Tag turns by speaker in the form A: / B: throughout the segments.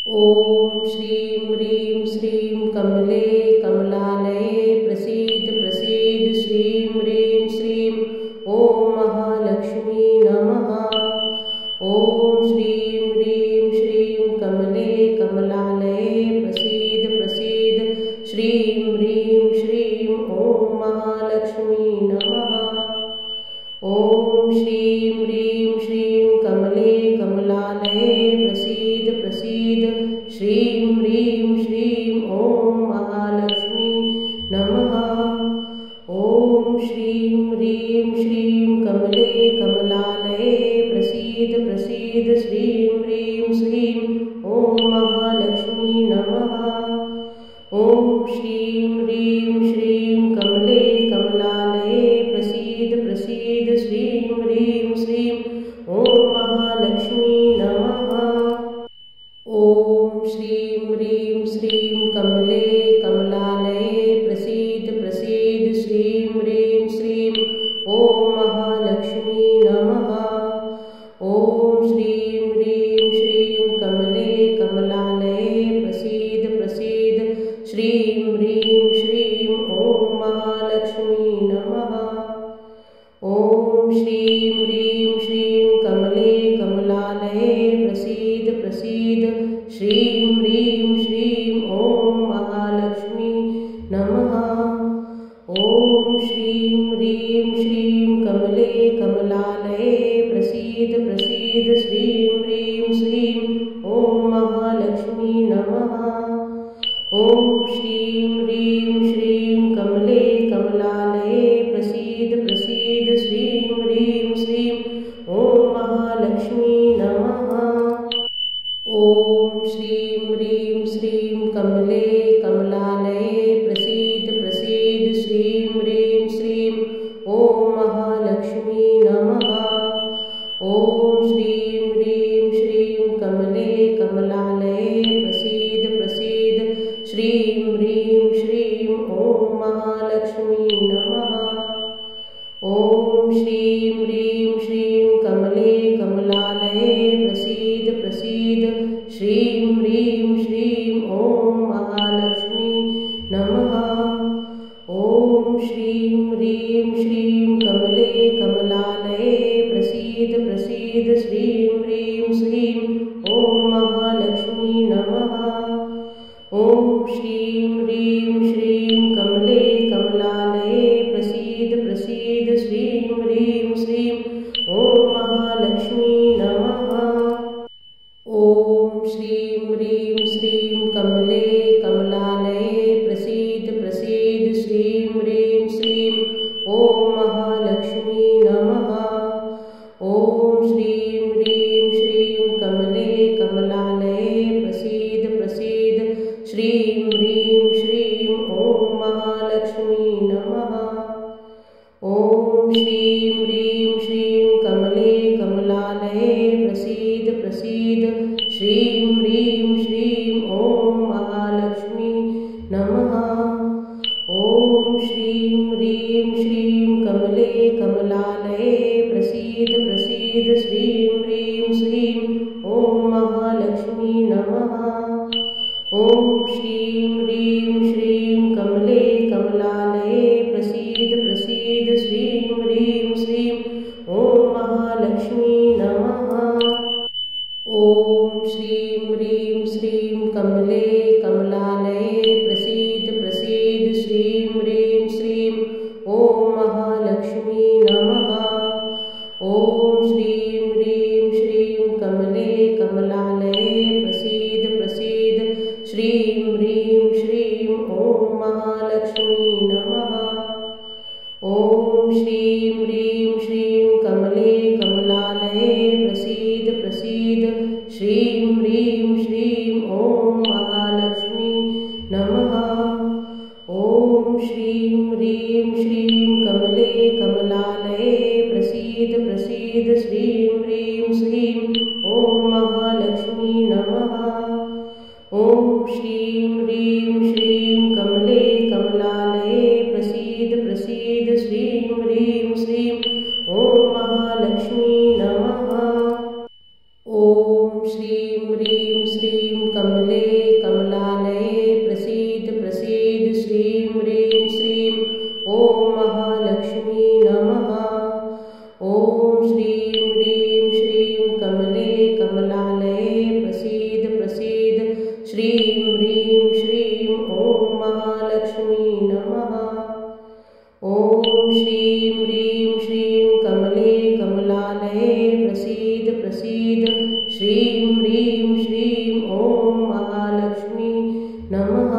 A: ॐ श्रीं ह्रीं श्रीं कमले कमलालये प्रसीद प्रसीद श्रीं ह्रीं श्रीं ॐ महालक्ष्मी नमः। ॐ श्रीं ह्रीं श्रीं कमले कमलालये प्रसीद प्रसीद श्रीं ह्रीं श्रीं ॐ महालक्ष्मी नमः। ॐ श्रीं ह्रीं श्रीं कमले कमलालये प्रसीद प्रसीद श्रीं ह्रीं श्रीं ॐ महालक्ष्मी नमः। ॐ श्रीं ह्रीं श्रीं कमले कमलालये प्रसीद प्रसीद श्रीं ह्रीं श्रीं ॐ महालक्ष्मी नमः। ॐ श्रीं ह्रीं श्रीं कमले कमलालये प्रसीद प्रसीद श्रीं ह्रीं श्रीं ॐ महालक्ष्मी नमः। ॐ श्रीं ह्रीं श्रीं कमले कमलालये प्रसीद प्रसीद श्रीं ह्रीं श्रीं ॐ महालक्ष्मी नमः। ॐ श्रीं ह्रीं श्रीं कमले कमलालये प्रसीद प्रसीद श्रीं ह्रीं श्रीं ॐ महालक्ष्मी नमः। ॐ श्रीं ह्रीं श्रीं कमले कमलालये प्रसीद प्रसीद श्रीं ह्रीं श्रीं ॐ महालक्ष्मी नमः। ॐ श्रीं ह्रीं श्रीं कमले कमलालये प्रसीद प्रसीद श्रीं ह्रीं श्रीं ॐ महालक्ष्मी नमः। ॐ श्रीं ह्रीं श्रीं कमले कमलालये प्रसीद प्रसीद श्रीं ह्रीं श्रीं ॐ महालक्ष्मी नमः। ॐ श्रीं ह्रीं श्रीं कमले कमलालये प्रसीद प्रसीद श्रीं ह्रीं श्रीं ॐ महालक्ष्मी नमः। ॐ श्रीं ह्रीं श्रीं कमले कमलालये प्रसीद प्रसीद श्रीं ह्रीं श्रीं ॐ महालक्ष्मी नमः। ॐ श्रीं ह्रीं श्रीं कमले कमलालये प्रसीद प्रसीद श्रीं ह्रीं श्रीं ॐ महालक्ष्मी नमः। ॐ श्रीं ह्रीं श्रीं कमले कमलालये प्रसीद प्रसीद श्रीं ह्रीं श्रीं ॐ महालक्ष्मी नमः। ॐ श्रीं ह्रीं श्रीं कमले कमलालये प्रसीद प्रसीद श्रीं ह्रीं श्रीं ॐ महालक्ष्मी नमः। ॐ श्रीं ह्रीं श्रीं कमले कमलालये प्रसीद प्रसीद श्रीं ह्रीं श्रीं ॐ महालक्ष्मी नमः। ॐ श्रीं ह्रीं श्रीं कमले कमलालये प्रसीद प्रसीद श्रीं ह्रीं श्रीं ॐ महालक्ष्मी नमः। ॐ श्रीं ह्रीं श्रीं कमले कमलालये प्रसीद प्रसीद श्रीं ह्रीं श्रीं ॐ महालक्ष्मी नमः। ॐ श्रीं ह्रीं श्रीं कमले कमलालये प्रसीद प्रसीद श्रीं ह्रीं श्रीं ॐ महालक्ष्मी नमः। ॐ श्रीं ह्रीं श्रीं कमले कमलालये प्रसीद प्रसीद श्रीं ह्रीं श्रीं ॐ महालक्ष्मी नमः। ॐ श्रीं ह्रीं श्रीं कमले कमलालये प्रसीद प्रसीद श्रीं ह्रीं श्रीं ॐ महालक्ष्मी नमः। ॐ श्रीं ह्रीं श्रीं कमले कमलालये प्रसीद प्रसीद श्रीं ह्रीं श्रीं ॐ महालक्ष्मी नमः। ॐ श्रीं ह्रीं श्रीं कमले कमलालये प्रसीद प्रसीद श्रीं ह्रीं श्रीं ॐ महालक्ष्मी नमः। ॐ श्रीं ह्रीं श्रीं कमले कमलालये प्रसीद प्रसीद श्रीं ह्रीं श्रीं ॐ महालक्ष्मी नमः। ॐ श्रीं ह्रीं श्रीं कमले कमलालये प्रसीद प्रसीद श्रीं ह्रीं श्रीं ॐ महालक्ष्मी नमः। ॐ श्रीं ह्रीं श्रीं कमले श्रीं ह्रीं श्रीं ॐ महालक्ष्मी नमः। ॐ श्रीं ह्रीं श्रीं कमले कमलालये प्रसीद प्रसीद श्रीं ह्रीं श्रीं ॐ महालक्ष्मी नमः।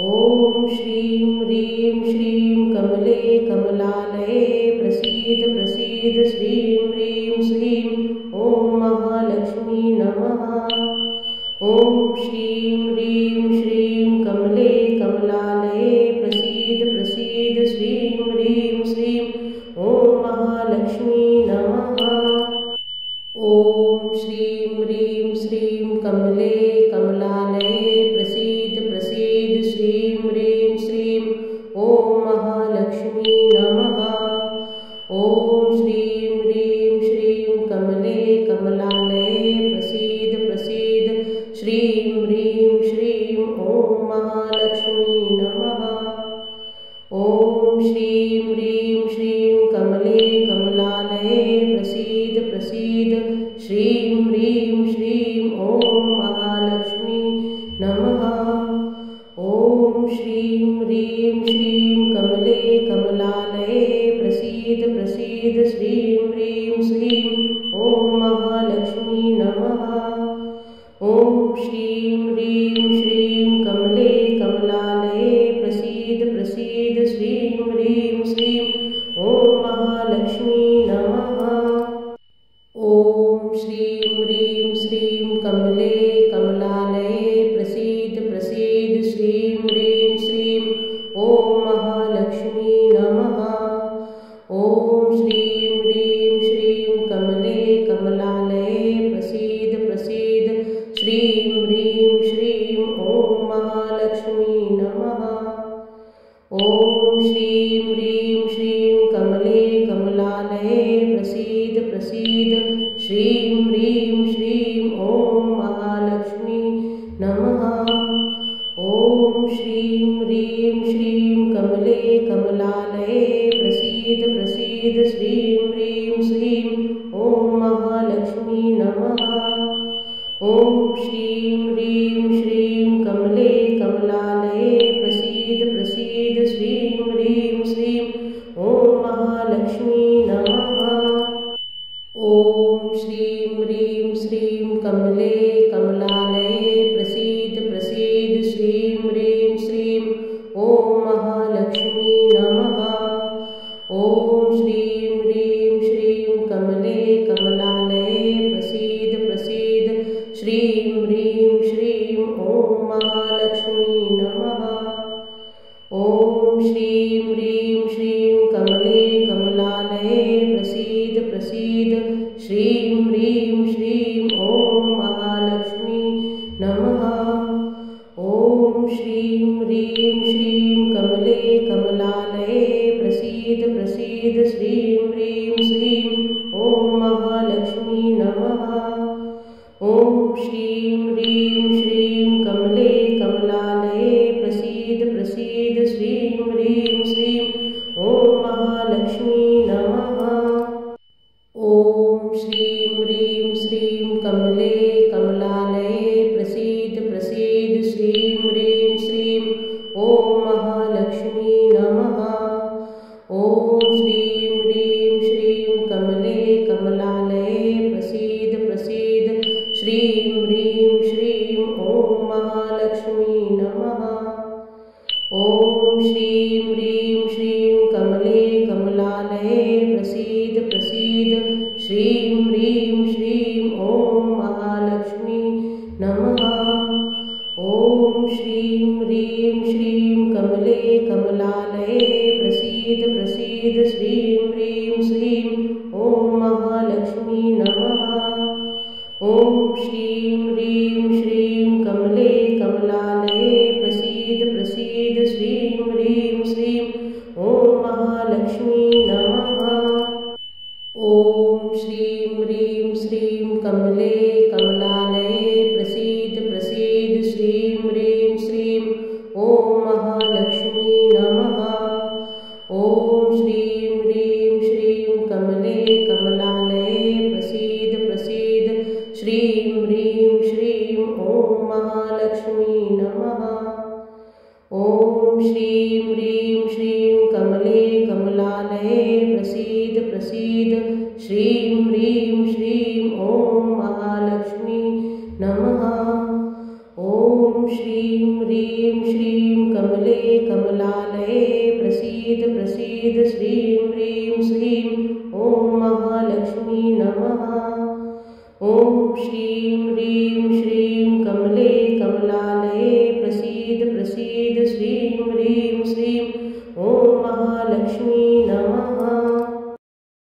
A: ॐ श्रीं ह्रीं श्रीं कमले कमलालये प्रसीद प्रसीद श्रीं ह्रीं श्रीं ॐ महालक्ष्मी नमः। ॐ श्रीं ह्रीं श्रीं कमले कमलालये प्रसीद प्रसीद श्रीं ह्रीं श्रीं ॐ महालक्ष्मी नमः। ॐ श्रीं ह्रीं श्रीं कमले कमलालये प्रसीद प्रसीद श्रीं ह्रीं श्रीं ॐ महालक्ष्मी नमः। ॐ श्रीं ह्रीं श्रीं कमले कमलालये प्रसीद प्रसीद श्रीं ह्रीं श्रीं ॐ महालक्ष्मी नमः। ॐ श्रीं ह्रीं श्रीं कमले कमलालये प्रसीद प्रसीद श्रीं ह्रीं श्रीं ॐ महालक्ष्मी नमः। ॐ श्रीं ह्रीं श्रीं कमले कमलालये प्रसीद प्रसीद श्रीं ह्रीं श्रीं ॐ महालक्ष्मी नमः। ॐ श्रीं ह्रीं श्रीं कमले कमलालये प्रसीद प्रसीद श्रीं ह्रीं श्रीं ॐ महालक्ष्मी नमः। ॐ श्रीं ह्रीं श्रीं कमले कमलालये प्रसीद प्रसीद श्रीं ह्रीं श्रीं ॐ महालक्ष्मी नमः। ॐ श्रीं ह्रीं श्रीं कमले कमलालये प्रसीद प्रसीद श्रीं ह्रीं श्रीं ॐ महालक्ष्मी नमः। ॐ श्रीं ह्रीं श्रीं कमले कमलालये प्रसीद प्रसीद श्रीं ह्रीं श्रीं ॐ महालक्ष्मी नमः। ॐ श्रीं ह्रीं श्रीं कमले कमलालये प्रसीद प्रसीद श्रीं ह्रीं श्रीं ॐ महालक्ष्मी नमः। ॐ श्रीं ह्रीं श्रीं कमले कमलालये प्रसीद प्रसीद श्रीं ह्रीं श्रीं ॐ महालक्ष्मी नमः। ॐ श्रीं ह्रीं श्रीं कमले कमलालये प्रसीद प्रसीद श्रीं ह्रीं श्रीं ॐ महालक्ष्मी नमः। ॐ श्रीं ह्रीं श्रीं कमले कमलालये प्रसीद प्रसीद श्रीं ह्रीं श्रीं ॐ महालक्ष्मी नमः। ॐ श्रीं ह्रीं श्रीं कमले कमलालये प्रसीद प्रसीद श्रीं ह्रीं श्रीं ॐ महालक्ष्मी नमः। ॐ श्रीं ह्रीं श्रीं कमले कमलालये प्रसीद प्रसीद श्रीं ह्रीं श्रीं ॐ महालक्ष्मी नमः। ॐ श्रीं ह्रीं श्रीं कमले कमलालये प्रसीद प्रसीद श्रीं ह्रीं श्रीं ॐ महालक्ष्मी नमः। ॐ श्रीं ह्रीं श्रीं कमले कमलालये प्रसीद प्रसीद श्रीं ह्रीं श्रीं ॐ महालक्ष्मी नमः। ॐ श्रीं ह्रीं श्रीं कमले कमलालये प्रसीद प्रसीद श्रीं ह्रीं श्रीं ॐ महालक्ष्मी नमः। ॐ श्रीं ह्रीं श्रीं कमले कमलालये प्रसीद प्रसीद श्रीं ह्रीं श्रीं ॐ महालक्ष्मी नमः। ॐ श्रीं ह्रीं श्रीं कमले कमलालये प्रसीद प्रसीद श्रीं ह्रीं श्रीं ॐ महालक्ष्मी नमः। ॐ श्रीं ह्रीं श्रीं कमले कमलालये प्रसीद प्रसीद श्रीं ह्रीं श्रीं ॐ महालक्ष्मी नमः। ॐ श्रीं ह्रीं श्रीं कमले कमलालये प्रसीद प्रसीद श्रीं ह्रीं श्रीं ॐ महालक्ष्मी नमः। ॐ श्रीं ह्रीं श्रीं कमले कमलालये प्रसीद प्रसीद श्रीं ह्रीं श्रीं ॐ ॐ महालक्ष्मी नमः। ॐ श्रीं ह्रीं श्रीं कमले कमलालये प्रसीद प्रसीद श्रीं ह्रीं श्रीं ॐ महालक्ष्मी नमः। ॐ श्रीं ह्रीं श्रीं कमले कमलालये प्रसीद प्रसीद श्रीं ह्रीं श्रीं ॐ महालक्ष्मी नमः। ॐ श्री